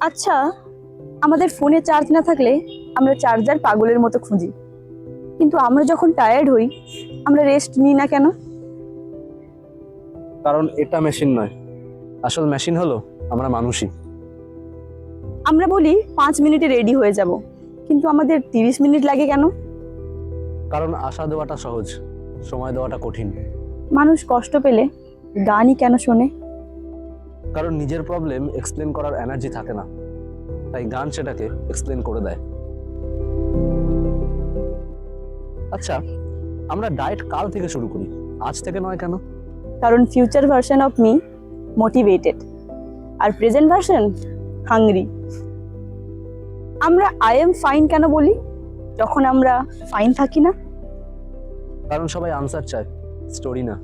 আচ্ছা, আমাদের ফোনে চার্জ না থাকলে আমরা চার্জার পাগলের মতো খুঁজি, কিন্তু আমরা যখন টায়ার্ড হই আমরা রেস্ট নিই না কেন? কারণ এটা মেশিন নয়, আসল মেশিন হলো আমরা মানুষই। আমরা বলি 5 মিনিটে রেডি হয়ে যাব, কিন্তু আমাদের 30 মিনিট লাগে কেন? কারণ আশা দেওয়াটা সহজ, সময় দেওয়াটা কঠিন। মানুষ কষ্ট পেলে গানই কেন শোনে? কারণ নিজের প্রবলেম এক্সপ্লেন করার এনার্জি থাকে না, তাই গান সেটাকে এক্সপ্লেন করে দেয়। আচ্ছা, আমরা ডায়েট কাল থেকে শুরু করি, আজ থেকে নয় কেন? কারণ future version of me motivated, আর প্রেজেন্ট ভার্সন হাংরি। আমরা আই এম ফাইন কেন বলি যখন আমরা ফাইন থাকি না? কারণ সবাই আনসার চায়, স্টোরি না।